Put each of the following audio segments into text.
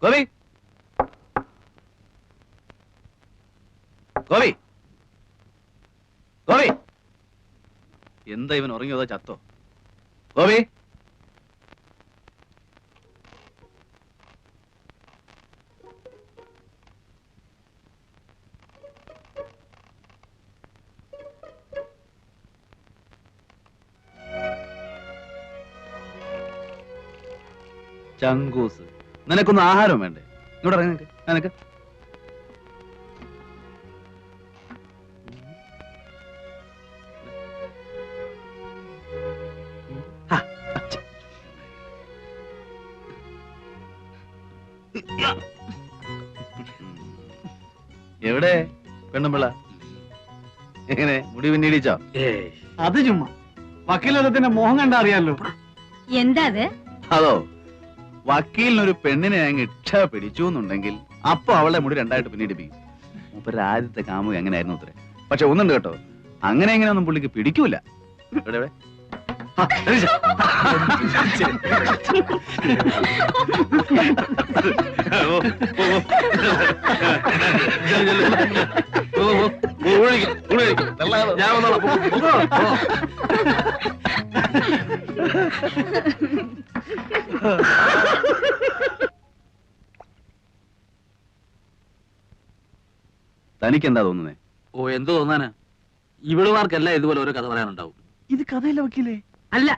ഗോപി, ഗോപി, ഗോപി, എന്താ ഇവൻ ഉറങ്ങിയതോ ചത്തോ? ഗോപി, ചങ്കൂസ്, നിനക്കൊന്നും ആഹാരം വേണ്ടേ? ഇങ്ങോട്ട് ഇറങ്ങി നിനക്ക് നിനക്ക് എവിടെ പെണ്ണുമ്പിള്ള? എങ്ങനെ മുടി പിന്നീടിച്ചോ? അത് ചുമ്മാ വക്കീലത്തിന്റെ മോഹം കണ്ടാ അറിയാലോ. എന്താ അതോ, വക്കീലിനൊരു പെണ്ണിനെ അങ്ങ് ഇഷ്ട പിടിച്ചു എന്നുണ്ടെങ്കിൽ അപ്പൊ അവളെ മുടി രണ്ടായിട്ട് പിന്നീടിപ്പിക്കും. മൂപ്പര് ആദ്യത്തെ കാമുക എങ്ങനെയായിരുന്നു അത്രേ. പക്ഷെ ഒന്നുണ്ട് കേട്ടോ, അങ്ങനെ എങ്ങനെയൊന്നും പുള്ളിക്ക് പിടിക്കൂല. എവിടെ എവിടെ തനിക്കെന്താ തോന്നുന്നേ? ഓ, എന്ത് തോന്നാനാ? ഇവളുമാർക്കെല്ലാം ഇതുപോലെ ഓരോ കഥ പറയാനുണ്ടാവും. ഇത് കഥയല്ല വക്കീലേ. അല്ല,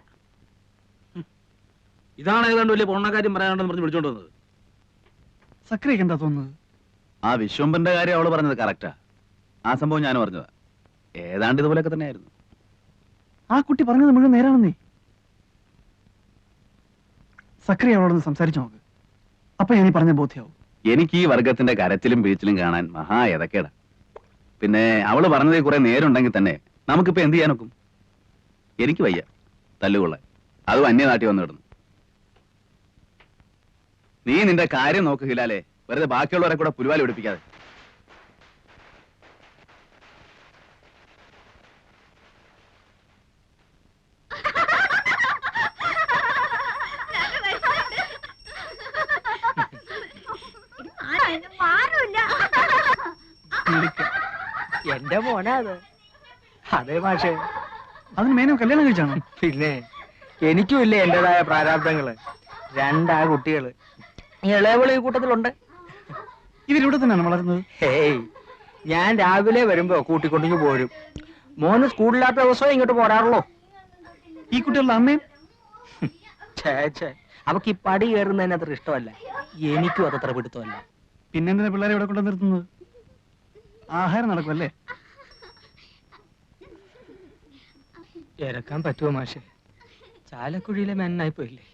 ഇതാണ് ഏതാണ്ട് വലിയ പൊണ്ണക്കാര്യം പറയാനുണ്ടെന്ന് പറഞ്ഞ് വിളിച്ചോണ്ട് വന്നത്. സക്രിയൊക്കെ എന്താ തോന്നുന്നത്? ആ വിശ്വംബന്റെ കാര്യം അവള് പറഞ്ഞത് കറക്റ്റാ. ആ സംഭവം ഞാൻ പറഞ്ഞതാ. ഏതാണ്ട് ഇതുപോലൊക്കെ തന്നെയായിരുന്നു. ആ കുട്ടി പറഞ്ഞത് മുഴുവൻ നേരാണെന്നേ. സക്രിയ അവളോടൊന്ന് സംസാരിച്ചു നോക്ക്, അപ്പൊ ഞാൻ പറഞ്ഞ ബോധ്യാവും. എനിക്ക് ഈ വർഗത്തിന്റെ കരച്ചിലും വീഴ്ചിലും കാണാൻ മഹാ എതക്കേടാ. പിന്നെ അവള് പറഞ്ഞതിൽ കുറെ നേരുണ്ടെങ്കിൽ തന്നെ നമുക്കിപ്പോ എന്ത് ചെയ്യാനൊക്കും? എനിക്ക് വയ്യ തല്ലുകൊള്ളാൻ, അതും അന്യനാട്ടി വന്നു കിടന്നു. നീ നിന്റെ കാര്യം നോക്ക് ഹിലാലെ, വെറുതെ ബാക്കിയുള്ളവരെ കൂടെ പുലിവാലി പിടിപ്പിക്കാതെ. എന്റെ മോനാ അത്. അതെ മാഷേ, അതിന് മേനോ കല്യാണം കഴിച്ചാണോ? പിന്നെ എനിക്കും ഇല്ലേ എന്റേതായ പ്രാരാബ്ദങ്ങള്. രണ്ടാ കുട്ടികള്, ഇളയവള് ഈ കൂട്ടത്തിലുണ്ട്. ഇവരിവിടെ തന്നെയാണ് വളരുന്നത്? ഹേയ്, ഞാൻ രാവിലെ വരുമ്പോ കൂട്ടിക്കൊണ്ടിങ്ങ് പോരും. മോന് സ്കൂളില്ലാത്ത ദിവസവും ഇങ്ങോട്ട് പോരാറുള്ളൂ. ഈ കുട്ടികളുടെ അമ്മയും? ഛേ, അവക്ക് ഈ പടി കയറുന്നതിന് അത്ര ഇഷ്ടമല്ല. എനിക്കും അതത്ര പിടുത്തമല്ല. പിന്നെന്തിനാ പിള്ളേരെ ഇവിടെ കൊണ്ടു നിർത്തുന്നത്? ആഹാരം നടക്കുമല്ലേ? ഇറക്കാൻ പറ്റുമോ മാഷെ? ചാലക്കുഴിയിലെ മെന്നായി പോയില്ലേ?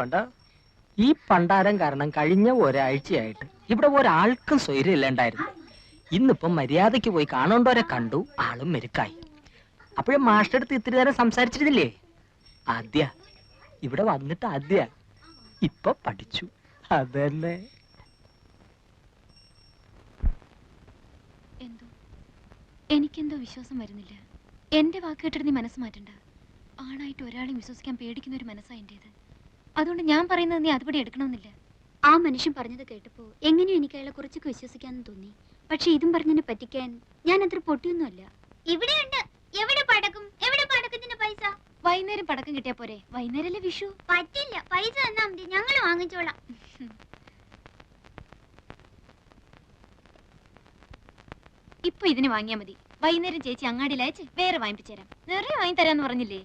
കണ്ടോ, ഈ പണ്ടാരം കാരണം കഴിഞ്ഞ ഒരാഴ്ചയായിട്ട് ഇവിടെ ഒരാൾക്കും സ്വൈര്യം ഇല്ലാണ്ടായിരുന്നു. ഇന്നിപ്പം മര്യാദയ്ക്ക് പോയി കാണേണ്ടവരെ കണ്ടു, ആളും മെരുക്കായി. അപ്പോഴും മാസ്റ്റർ അടുത്ത് ഇത്തിരി നേരം സംസാരിച്ചിരുന്നില്ലേ? ആദ്യ ഇവിടെ വന്നിട്ട് ആദ്യ ഇപ്പൊ പഠിച്ചു. അതല്ലേ എനിക്കെന്തോ വിശ്വാസം വരുന്നില്ല. എന്റെ വാക്ക് കേട്ടിട്ട് നീ മനസ്സ് മാറ്റണ്ട. ആണായിട്ട് ഒരാളെയും വിശ്വസിക്കാൻ പേടിക്കുന്ന ഒരു മനസ്സാ എന്റേത്. അതുകൊണ്ട് ഞാൻ പറയുന്നത് നീ അതുപടി എടുക്കണമെന്നില്ല. ആ മനുഷ്യൻ പറഞ്ഞത് കേട്ടപ്പോ എങ്ങനെയോ എനിക്ക് അയാളെ കുറച്ചൊക്കെ വിശ്വസിക്കാന്ന് തോന്നി. പക്ഷെ ഇതും പറഞ്ഞതിനെ പറ്റിക്കാൻ ഞാൻ അത്ര പൊട്ടിയൊന്നുമല്ല. ഇവിടെയുണ്ട്. എവിടെ പടക്കും? എവിടെ പടക്കത്തിന്റെ പൈസ? വൈകുന്നേരം പടക്കം കിട്ടിയാ പോരെ? വൈകുന്നേരല്ലേ വിഷു. പറ്റില്ല, പൈസ തന്നാ മതി, ഞങ്ങൾ വാങ്ങിച്ചോളാം. ഇപ്പൊ ഇതിന് വാങ്ങിയാ മതി. വൈകുന്നേരം ചേച്ചി അങ്ങാടിയിൽ അയച്ച് വേറെ വാങ്ങിപ്പിച്ചേരാം. നിറയെ വാങ്ങി തരാന്ന് പറഞ്ഞില്ലേ?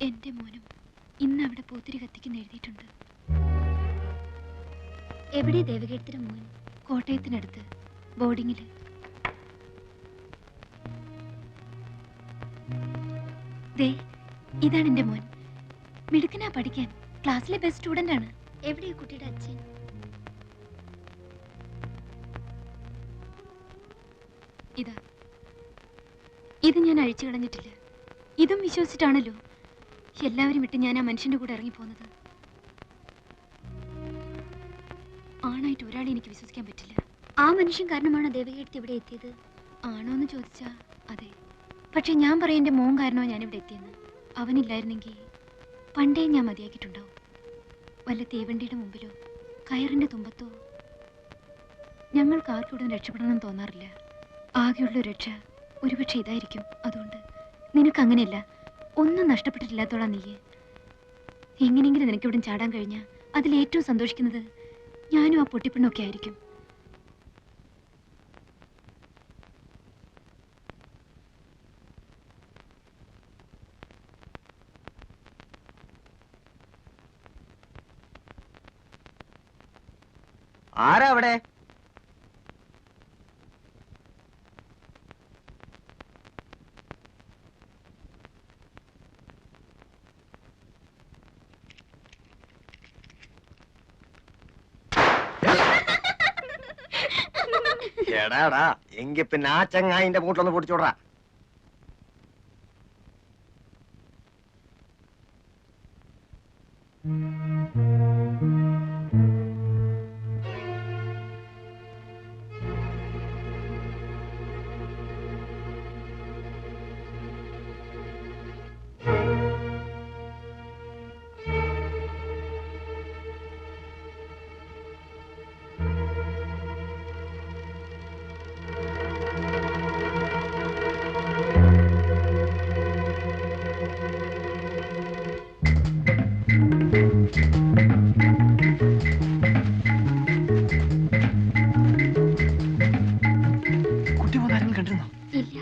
എന്റെ മോനും ഇന്ന് അവിടെ പൂത്തിരി കത്തിക്കുന്ന എഴുതിയിട്ടുണ്ട്. എവിടെ ദേവകീർത്തിയുടെ മോൻ? കോട്ടയത്തിനടുത്ത് ബോർഡിങ്ങില്. ദേ, ഇതാണ് എന്റെ മോൻ. മിടുക്കനാ പഠിക്കാൻ, ക്ലാസ്സിലെ ബെസ്റ്റ് സ്റ്റുഡന്റ് ആണ്. എവിടെയാ കുട്ടിയുടെ അച്ഛൻ? ഇതാ, ഇത് ഞാൻ അഴിച്ചു കളഞ്ഞിട്ടില്ല. ഇതും വിശ്വസിച്ചിട്ടാണല്ലോ എല്ലാവരും വിട്ട് ഞാൻ ആ മനുഷ്യന്റെ കൂടെ ഇറങ്ങിപ്പോന്നത്. ആണായിട്ട് ഒരാളെ എനിക്ക് വിശ്വസിക്കാൻ പറ്റില്ല. ആ മനുഷ്യൻ കാരണമാണോ ദേവകീർത്തി ഇവിടെ എത്തിയത്? ആണോ എന്ന് ചോദിച്ചാ അതെ. പക്ഷെ ഞാൻ പറയാം എന്റെ മോൻ കാരണോ ഞാൻ ഇവിടെ എത്തിയെന്ന്. അവനില്ലായിരുന്നെങ്കിൽ പണ്ടേ ഞാൻ മതിയാക്കിയിട്ടുണ്ടാവും. വല്ല തീവണ്ടിയുടെ മുമ്പിലോ കയറിന്റെ തുമ്പത്തോ. ഞങ്ങൾക്ക് ആർക്കും ഇവിടെ രക്ഷപ്പെടണമെന്ന് തോന്നാറില്ല. ആകെയുള്ള രക്ഷ ഒരുപക്ഷെ ഇതായിരിക്കും. അതുകൊണ്ട് നിനക്ക് അങ്ങനെയല്ല, ഒന്നും നഷ്ടപ്പെട്ടിട്ടില്ലാത്തോളാം നീയെ. എങ്ങനെയെങ്കിലും നിനക്ക് ഇവിടെ ചാടാൻ കഴിഞ്ഞാൽ അതിലേറ്റവും സന്തോഷിക്കുന്നത് ഞാനും ആ പൊട്ടിപ്പെണ്ണൊക്കെ ആയിരിക്കും. ആരാ അവിടെ? എടാടാ, എങ്കി പിന്നെ ആ ചങ്ങായിന്റെ മൂട്ടിലൊന്ന് പൊടിച്ചോടാ. കുട്ടി പോകാനും കണ്ടിരുന്നോ? ഇല്ല.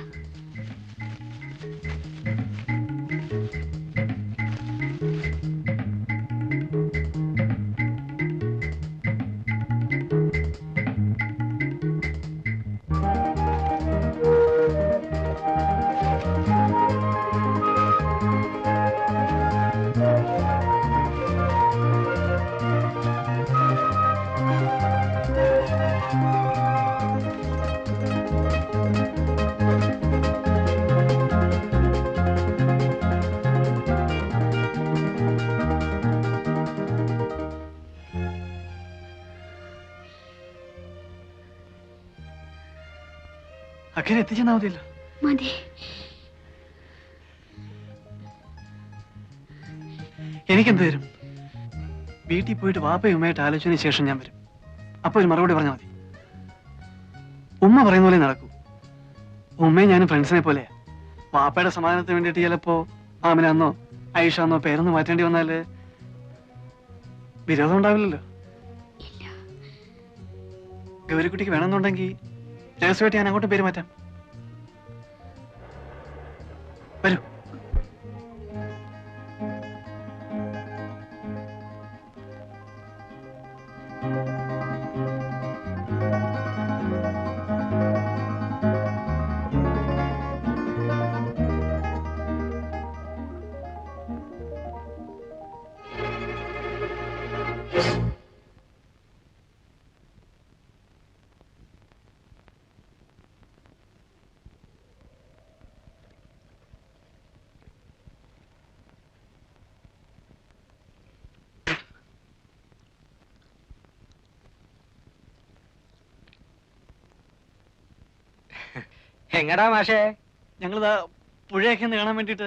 അക്കരെ എത്തിച്ചെന്നാ മതിയല്ലോ. മതി. എനിക്കെന്ത് തരും? വീട്ടിൽ പോയിട്ട് വാപ്പയും ഉമ്മയായിട്ട് ആലോചിച്ചതിന് ശേഷം ഞാൻ വരും. അപ്പൊ ഒരു മറുപടി പറഞ്ഞാൽ മതി. ഉമ്മ പറയുന്ന പോലെ നടക്കൂ. ഉമ്മയും ഞാനും ഫ്രണ്ട്സിനെ പോലെയാ. വാപ്പയുടെ സമാധാനത്തിന് വേണ്ടിയിട്ട് ചിലപ്പോ ആമിനാന്നോ ഐഷാന്നോ പേരൊന്ന് മാറ്റേണ്ടി വന്നാല് വിരോധം ഉണ്ടാവില്ലല്ലോ. ഗൗരിക്കുട്ടിക്ക് വേണമെന്നുണ്ടെങ്കിൽ രഹസ്യമായിട്ട് ഞാൻ അങ്ങോട്ട് പേര് മാറ്റാം. വരൂ. എങ്ങടാ മാഷേ? ഞങ്ങളിതാ പുഴയൊക്കെ ഒന്ന് കാണാൻ വേണ്ടിട്ട്.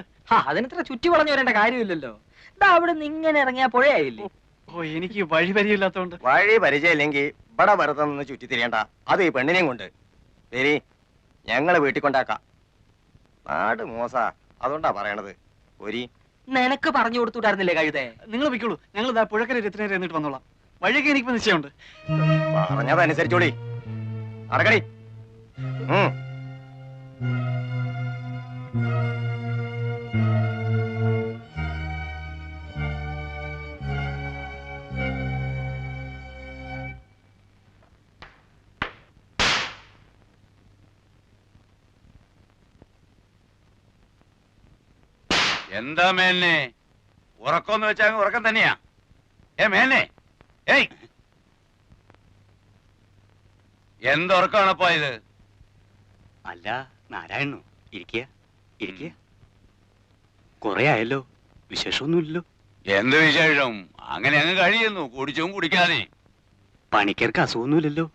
അതിനിത്ര ചുറ്റി വളഞ്ഞു വരേണ്ട കാര്യമില്ലല്ലോ. ഇതാ അവിടെ നിന്ന് ഇങ്ങനെ ഇറങ്ങിയ പുഴയായില്ലേ? ഓ, എനിക്ക് വഴി പരിചയമില്ലാത്തോണ്ട്. വഴി പരിചയമില്ലെങ്കിൽ ഇവിടെ വെറുതെ നിന്ന് ചുറ്റി തിരിയണ്ട. അത് ഈ പെണ്ണിനെയും കൊണ്ട് വരി, ഞങ്ങള് വീട്ടിൽ കൊണ്ടാക്കാം. നാട് മോശാ, അതുകൊണ്ടാ പറയണത്. ഒരി നിനക്ക് പറഞ്ഞു കൊടുത്തുവിടായിരുന്നില്ലേ കഴുതേ? നിങ്ങൾ വെക്കുള്ളൂ. ഞങ്ങൾ ഇതാ പുഴക്കര എത്തുന്നേരം എന്നിട്ട് വന്നോളാം. വഴിയൊക്കെ എനിക്കിപ്പോ നിശ്ചയമുണ്ട്. പറഞ്ഞതനുസരിച്ചോളി. അടക്കടി. എന്താ മേനെ ഉറക്കമെന്ന് വെച്ചാ അങ്ങ് ഉറക്കം തന്നെയാ. മേനെ ഏയ് എന്തുറക്കാണപ്പോ ഇത്? അല്ല നാരായണു, ഇരിക്കുക ഇരിക്കുക. കൊറേ ആയല്ലോ, വിശേഷമൊന്നുമില്ലല്ലോ. എന്ത് വിശേഷം? അങ്ങനെ അങ്ങ് കഴിയുന്നു, കുടിച്ചും കുടിക്കാതെ. പണിക്കർക്ക് അസുഖമൊന്നുമില്ലല്ലോ.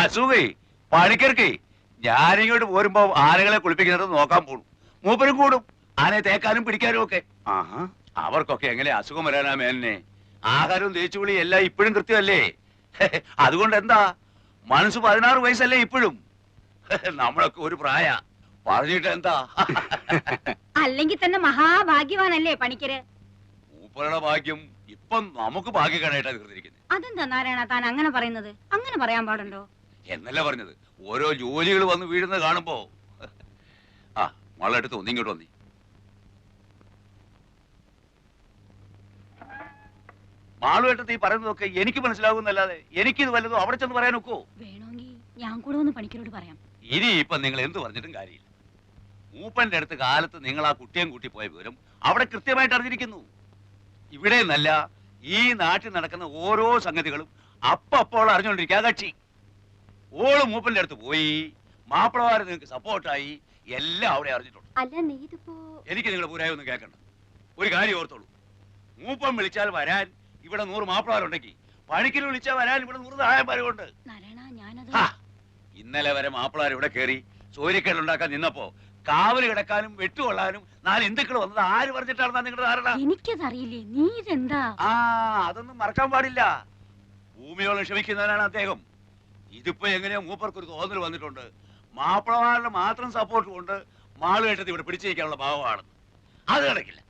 അസുഖേ പണിക്കർക്ക് ഞാനിങ്ങോട്ട് പോരുമ്പോ ആനകളെ കുളിപ്പിക്കുന്നത് നോക്കാൻ പോണു. മൂപ്പരും കൂടും ആനയെ തേക്കാനും പിടിക്കാനും ഒക്കെ. ആഹാ, അവർക്കൊക്കെ എങ്ങനെ അസുഖം വരാനാ മേനെ? ആഹാരവും തേച്ചുകുളി എല്ലാം ഇപ്പോഴും കൃത്യമല്ലേ? അതുകൊണ്ട് എന്താ, മനസ്സ് 16 വയസ്സല്ലേ ഇപ്പോഴും? നമ്മളൊക്കെ ഒരു പ്രായ പറഞ്ഞിട്ട് എന്താ? അല്ലെങ്കിൽ തന്നെ മഹാഭാഗ്യവാനല്ലേ പണിക്കര്? മൂപ്പരുടെ ഭാഗ്യം ഇപ്പം നമുക്ക് ഭാഗ്യക്കാരായിട്ടാണ് തീർന്നിരിക്കുന്നത്. അതെന്താ നാരായണ താൻ അങ്ങനെ പറയുന്നത്? അങ്ങനെ പറയാൻ പാടുണ്ടോ? എന്നല്ല പറഞ്ഞത്, ഓരോ ജോലികൾ വന്ന് വീഴുന്നത് കാണുമ്പോ. ആ മകളെടുത്ത് ഒന്ന് ഇങ്ങോട്ട് വന്നി. മാളുവേട്ടത്ത് ഈ പറയുന്നതൊക്കെ എനിക്ക് മനസ്സിലാകുന്നല്ലാതെ എനിക്കിത് വല്ലതും അവിടെ ചെന്ന് പറയാൻ ഒക്കോ? വേണമെങ്കിൽ ഞാൻ കൂടെ ഒന്ന് പണിക്കരോട് പറയാം. ഇനി ഇപ്പൊ നിങ്ങൾ എന്ത് പറഞ്ഞിട്ടും കാര്യമില്ല. മൂപ്പന്റെ അടുത്ത് കാലത്ത് നിങ്ങൾ ആ കുട്ടിയും കൂട്ടി പോയ വിവരം അവിടെ കൃത്യമായിട്ട് അറിഞ്ഞിരിക്കുന്നു. ഇവിടെ നിന്നല്ല, ഈ നാട്ടിൽ നടക്കുന്ന ഓരോ സംഗതികളും അപ്പോൾ അറിഞ്ഞുകൊണ്ടിരിക്കുക കക്ഷി. ഓള് മൂപ്പന്റെ അടുത്ത് പോയി, മാപ്പിളമാര് നിങ്ങൾക്ക് സപ്പോർട്ടായി, എല്ലാം അവിടെ അറിഞ്ഞിട്ടുണ്ട്. അല്ല നീ ഇതിപ്പോ എനിക്ക് നിങ്ങളുടെ പൂരായി ഒന്നും കേൾക്കണ്ട. ഒരു കാര്യം ഓർത്തോളൂ, മൂപ്പൻ വിളിച്ചാൽ വരാൻ ഇവിടെ 100 മാപ്പിളമാരുണ്ടെങ്കിൽ പണിക്കൽ വിളിച്ചാൽ വരാൻ ഇവിടെ 100 താഴെമാരുണ്ട്. നാരായണ ഞാനത് ഇന്നലെ വരെ മാപ്പിളമാർ ഇവിടെ കയറി സൂര്യക്കേടുണ്ടാക്കാൻ നിന്നപ്പോ കാവല് കിടക്കാനും വെട്ടുകൊള്ളാനും 4 ഹിന്ദുക്കൾ വന്നത് ആര് പറഞ്ഞിട്ടാണെന്നാ നിങ്ങളുടെ ധാരണ? എനിക്കതറിയില്ലേ, നീ ഇതെന്താ? ആ അതൊന്നും മറക്കാൻ പാടില്ല. ഭൂമിയോളം ക്ഷമിക്കുന്നവനാണ് അദ്ദേഹം. ഇതിപ്പോ എങ്ങനെയോ മൂപ്പർക്കൊരു തോന്നൽ വന്നിട്ടുണ്ട്, മാപ്പിളമാരുടെ മാത്രം സപ്പോർട്ട് കൊണ്ട് മാളുകെട്ടത് ഇവിടെ പിടിച്ചിരിക്കാനുള്ള ഭാവമാണ്. അത് നടക്കില്ല.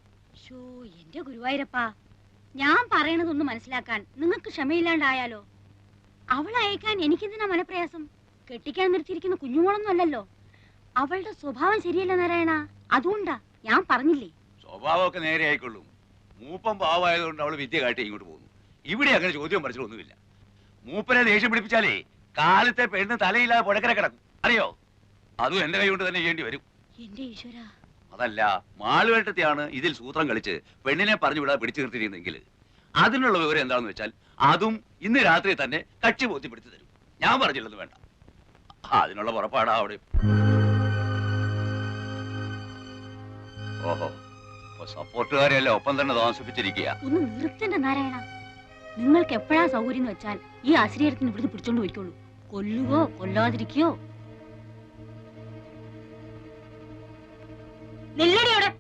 ഷോ എന്റെ ഗുരുവായൂരപ്പാ, ഞാൻ പറയണതൊന്ന് മനസ്സിലാക്കാൻ നിങ്ങൾക്ക് ക്ഷമയില്ലാണ്ടായാലോ? അവളെ അയക്കാൻ എനിക്കെന്തിനാ മനപ്രയാസം? കെട്ടിക്കാൻ നിർത്തിയിരിക്കുന്ന കുഞ്ഞുമോളൊന്നും അല്ലല്ലോ. അവളുടെ സ്വഭാവം ശരിയല്ല നാരായണ, അതുകൊണ്ടാ ഞാൻ പറഞ്ഞില്ലേ. സ്വഭാവമൊക്കെ നേരെ ആയിക്കൊള്ളും. മൂപ്പം പാവമായതുകൊണ്ട് അവള് വിദ്യ കാട്ടി ഇങ്ങോട്ട് പോകുന്നു. ഇവിടെ അങ്ങനെ ചോദ്യം പഠിച്ചിട്ടൊന്നുമില്ല. മൂപ്പനെ ദേഷ്യം പിടിപ്പിച്ചാലേ കാലത്തെ പെണ്ണ് തലയില്ലാതെ പുഴക്കര കിടക്കും, അറിയോ? അതും എന്റെ കൈ കൊണ്ട് തന്നെ ചെയ്യേണ്ടി വരും. എന്റെ ഈശ്വര, അതല്ല, മാളുവേട്ടത്തെയാണ് ഇതിൽ സൂത്രം കളിച്ച് പെണ്ണിനെ പറഞ്ഞു വിടാതെ പിടിച്ചു നിർത്തിയിരുന്നെങ്കിൽ അതിനുള്ള വിവരം എന്താണെന്ന് വെച്ചാൽ അതും ഇന്ന് രാത്രി തന്നെ കക്ഷി ബോധ്യപ്പെടുത്തി തരും. ഞാൻ പറഞ്ഞില്ലെന്ന് വേണ്ട, അതിനുള്ള പുറപ്പാടാ അവിടെ. ഓഹോ, ഇപ്പൊ സപ്പോർട്ടുകാരെയല്ല ഒപ്പം തന്നെ താമസിപ്പിച്ചിരിക്കുക. ഒന്ന് നിർത്തണ്ട നാരായണ. നിങ്ങൾക്ക് എപ്പോഴാ സൗകര്യം എന്ന് വെച്ചാൽ ഈ അശ്രീരത്തിന് ഇവിടുന്ന് പിടിച്ചോണ്ട് പോയിക്കോളൂ. കൊല്ലുകയോ കൊല്ലാതിരിക്കയോ. നില്ലടിയോടെ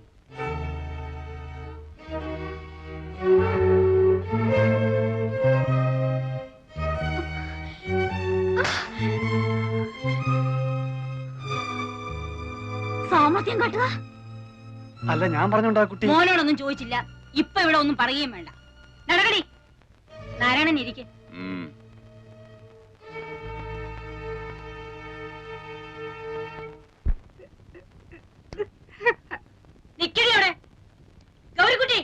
സാമർത്ഥ്യം കാട്ടുക. അല്ല ഞാൻ പറഞ്ഞോണ്ടാ കുട്ടി. മോനോടൊന്നും ചോദിച്ചില്ല, ഇപ്പൊ ഇവിടെ ഒന്നും പറയുകയും വേണ്ട. നടക്കടി. നാരായണൻ ഇരിക്കെ. നിക്കടിയോടെ. ഗൗരിക്കുട്ടി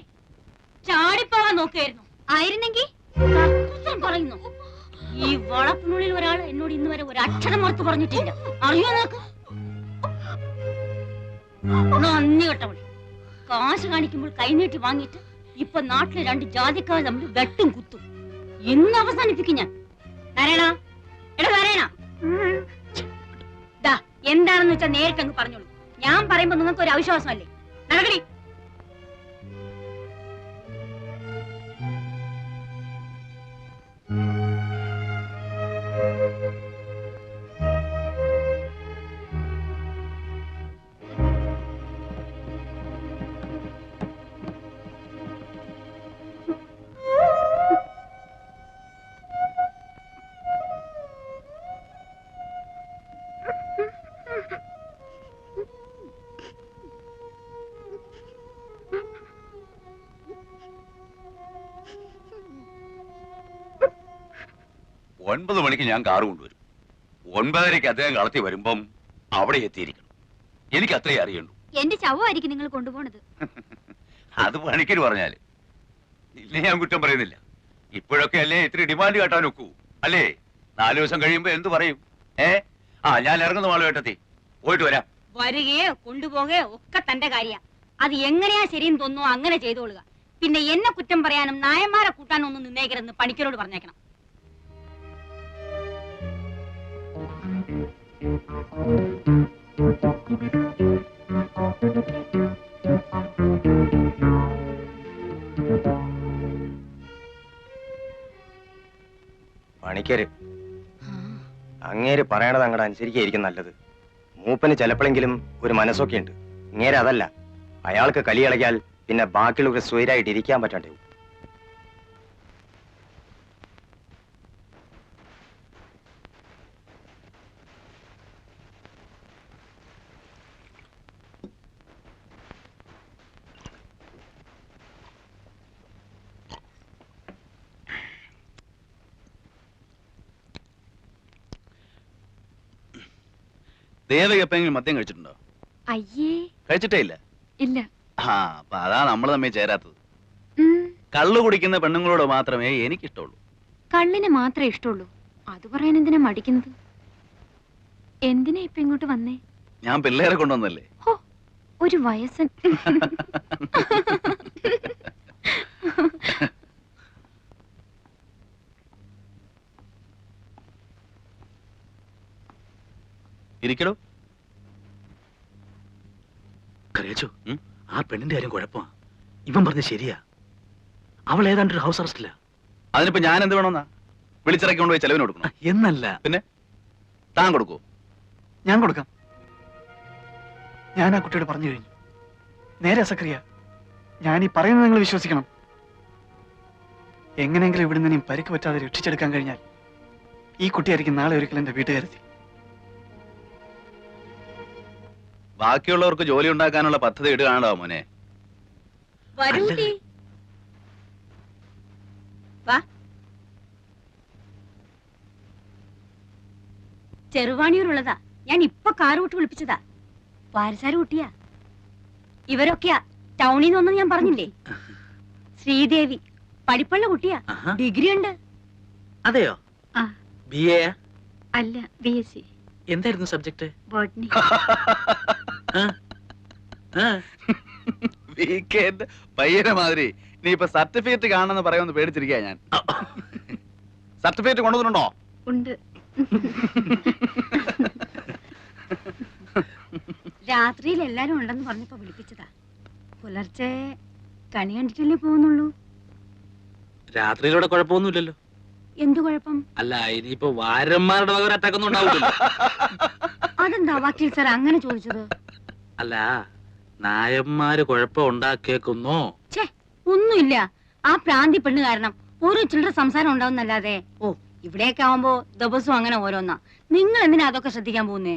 ചാടിപ്പോവാൻ നോക്കുകയായിരുന്നു. ആയിരുന്നെങ്കിൽ പറയുന്നു. ഈ വളപ്പിനുള്ളിൽ ഒരാൾ എന്നോട് ഇന്ന് വരെ ഒരു അക്ഷരം ഓർത്ത് പറഞ്ഞിട്ടില്ല, അറിയോ നോക്ക്? നന്ദി കേട്ടവളി. കാശ് കാണിക്കുമ്പോൾ കൈനീട്ടി വാങ്ങിയിട്ട് ഇപ്പൊ നാട്ടിലെ 2 ജാതിക്കാർ തമ്മിൽ വെട്ടും കുത്തും. ഇന്ന് അവസാനിപ്പിക്കും ഞാൻ. നാരായണ, എടാ നാരായണ, എന്താണെന്ന് വെച്ചാൽ നേരിട്ട് അങ്ങ് പറഞ്ഞോളൂ. ഞാൻ പറയുമ്പോ നിങ്ങൾക്ക് ഒരു അവിശ്വാസമല്ലേ? നടക്കടി. ഒൻപത് മണിക്ക് ഞാൻ കാറ് കൊണ്ടുവരും. 9:30 അദ്ദേഹം കളത്തി വരുമ്പം അവിടെ എത്തിയിരിക്കണം. എനിക്ക് അത്രേ അറിയണ്ടു. എന്റെ ശവമായിരിക്കും നിങ്ങൾ കൊണ്ടുപോണത്. അത് പണിക്കര് പറഞ്ഞാല് ഇല്ലേ, ഞാൻ കുറ്റം പറയുന്നില്ല. ഇപ്പോഴൊക്കെ അല്ലേ ഇത്തിരി ഡിമാൻഡ് കാട്ടാൻ ഒക്കൂ, അല്ലേ? 4 ദിവസം കഴിയുമ്പോ എന്ത് പറയും? ഞാൻ ഇറങ്ങുന്ന മാളുവേട്ടത്തി, പോയിട്ട് വരാം. വരികയോ കൊണ്ടുപോകുകയോ ഒക്കെ തന്റെ കാര്യ. അത് എങ്ങനെയാ ശരിയെന്ന് തോന്നുന്നു അങ്ങനെ ചെയ്തോളുക. പിന്നെ എന്നെ കുറ്റം പറയാനും നായന്മാരെ കൂട്ടാനും ഒന്നും നിന്നേക്കരുതെന്ന് പണിക്കരോട് പറഞ്ഞേക്കണം. പണിക്കര് അങ്ങേര് പറയണത് അങ്ങോട്ട് അനുസരിക്കായിരിക്കും നല്ലത്. മൂപ്പന് ചിലപ്പോഴെങ്കിലും ഒരു മനസ്സൊക്കെ ഉണ്ട്. ഇങ്ങേര് അതല്ല. അയാൾക്ക് കലി കളിയാൽ പിന്നെ ബാക്കിയുള്ളവർ സ്വൈരായിട്ട് ഇരിക്കാൻ പറ്റാണ്ടാവും. ദേവക എപ്പോഴെങ്കിലും മദ്യം കഴിച്ചിട്ടുണ്ടോ? അയ്യേ കഴിച്ചിട്ടേ ഇല്ല. ഇല്ല. ആ അപ്പൊ അതാ നമ്മൾ തമ്മിൽ ചേരാത്തത്. കള്ളു കുടിക്കുന്ന പെണ്ണുങ്ങളോട് മാത്രമേ എനിക്കിഷ്ടമുള്ളൂ. കള്ളിന് മാത്രമേ ഇഷ്ടമുള്ളൂ. അത് പറയാൻ എന്തിനാ മടിക്കുന്നത്? എന്തിനാ ഇപ്പൊ ഇങ്ങോട്ട് വന്നേ? ഞാൻ പിള്ളേരെ കൊണ്ടുവന്നല്ലേ. ഹോ, ഒരു വയസ്സൻ. ഇരിക്കടോ. കറിയച്ചോ, ആ പെണ്ണിന്റെ കാര്യം കുഴപ്പമാ. ഇവൻ പറഞ്ഞ ശരിയാ. അവൾ ഏതാണ്ട് ഒരു ഹൗസ് അറസ്റ്റില്ല. അതിനിപ്പോ ഞാൻ എന്ത് വേണമെന്നാ? വിളിച്ചിറക്കി കൊണ്ടുപോയി ചെലവിന് കൊടുക്കണം എന്നല്ല. പിന്നെ താൻ കൊടുക്കൂ? ഞാൻ കൊടുക്കാം. ഞാൻ ആ കുട്ടിയോട് പറഞ്ഞു കഴിഞ്ഞു. നേരെ സക്രിയ, ഞാൻ ഈ പറയുന്നത് നിങ്ങൾ വിശ്വസിക്കണം. എങ്ങനെയെങ്കിലും ഇവിടുന്ന് ഇനിയും പരിക്ക് പറ്റാതെ രക്ഷിച്ചെടുക്കാൻ കഴിഞ്ഞാൽ ഈ കുട്ടിയായിരിക്കും നാളെ ഒരിക്കലും എന്റെ വീട്ടുകാരെത്തി. ബാക്കിയുള്ളവർക്ക് ജോലി ഉണ്ടാക്കാനുള്ള പദ്ധതി ഇടുകയാണോ മോനെ? വരൂട്ടി വാ. ചെറുവാണിയൂരുള്ളതാ. ഞാൻ ഇപ്പൊ കാറ് വിട്ട് വിളിപ്പിച്ചതാ. പാരസാര് കുട്ടിയാ. ഇവരൊക്കെയാ ടൗണിൽ നിന്നൊന്നും ഞാൻ പറഞ്ഞില്ലേ. ശ്രീദേവി പഠിപ്പുള്ള കുട്ടിയാ. ഡിഗ്രി ഉണ്ട്. അതെയോ? ആ. BA? അല്ല, BSc എന്തായിരുന്നു സബ്ജക്ട്? ബോട്ടണി. വീക്കെൻഡ് പയ്യനെ മാതിരി നീ ഇപ്പൊ സർട്ടിഫിക്കറ്റ് കാണണമെന്ന് പറയുമെന്ന് പേടിച്ചിരിക്കാ ഞാൻ. സർട്ടിഫിക്കറ്റ് കൊണ്ടുവന്നിട്ടുണ്ടോ? ഉണ്ട്. രാത്രിയിൽ എല്ലാരും ഉണ്ടെന്ന് പറഞ്ഞപ്പോ വിളിപ്പിച്ചതാ. പുലർച്ചെ കണി കണ്ടിട്ടല്ലേ പോകുന്നുള്ളൂ. രാത്രിയിലൂടെ കുഴപ്പമൊന്നുമില്ലല്ലോ. എന്തു കുഴപ്പം? അല്ല, ഇനിയിപ്പോ വാരന്മാരുടെ വക ഒരു അറ്റാക്ക് ഒന്നും ഉണ്ടാവില്ലല്ലോ. അതെന്താ വക്കീൽ സാർ അങ്ങനെ ചോദിച്ചത്? അല്ല, നായന്മാര് കുഴപ്പം ഉണ്ടാക്കിയേക്കുന്നോ? ഛേ, ഒന്നുമില്ല. ആ പ്രാന്തി പെണ്ണ് കാരണം ഓരോ ചില്ലറ സംസാരം ഉണ്ടാവുന്നല്ലാതെ. ഓ, ഇവിടെയൊക്കെ ആവുമ്പോ ദിവസവും അങ്ങനെ ഓരോന്നാ. നിങ്ങൾ എന്തിനാ അതൊക്കെ ശ്രദ്ധിക്കാൻ പോകുന്നേ?